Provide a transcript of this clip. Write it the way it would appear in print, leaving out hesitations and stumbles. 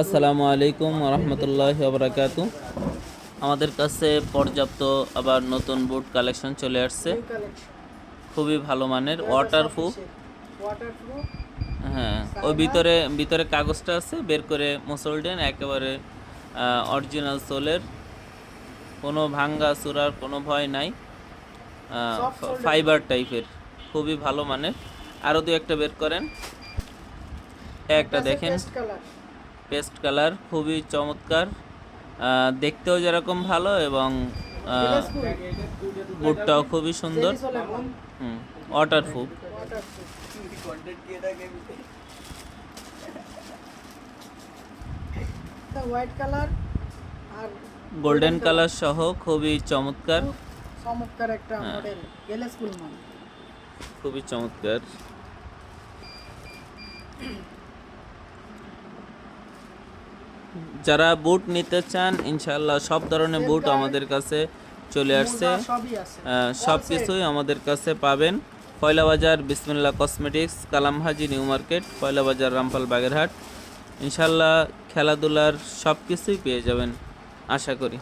আসসালামু আলাইকুম রহমতুল্লাহি ওয়া বারাকাতুহু। আমাদের কাছে পর্যাপ্ত আবার নতুন বুট কালেকশন চলে আসছে, খুবই ভালো মানের, ওয়াটারপ্রুফ। হ্যাঁ, ওই ভিতরে ভিতরে কাগজটা আছে, বের করে মুসল দেন, একেবারে অরিজিনাল সোলের, কোনো ভাঙ্গা চূড়ার কোনো ভয় নাই, ফাইবার টাইপের, খুবই ভালো মানের। আরও দু একটা বের করেন, একটা দেখেন, পেস্ট কালার, খুবই চমৎকার, দেখতেও যেরকম ভালো এবং বুটটাও খুবই সুন্দর। ওয়াটারপ্রুফ। হোয়াইট কালার আর গোল্ডেন কালার সহ খুবই চমৎকার একটা মডেল, এল স্কুল মান, খুবই চমৎকার। যারা বুট নিতে চান ইনশাআল্লাহ সব ধরনের বুট আমাদের কাছে চলে আসছে, সব কিছুই আমাদের কাছে পাবেন। Poylabazar Bismillah cosmetics, Kalamhaji new market, Poylabazar, Rampal, Bagerhat. ইনশাআল্লাহ খেলাধুলার সব কিছুই পেয়ে যাবেন আশা করি।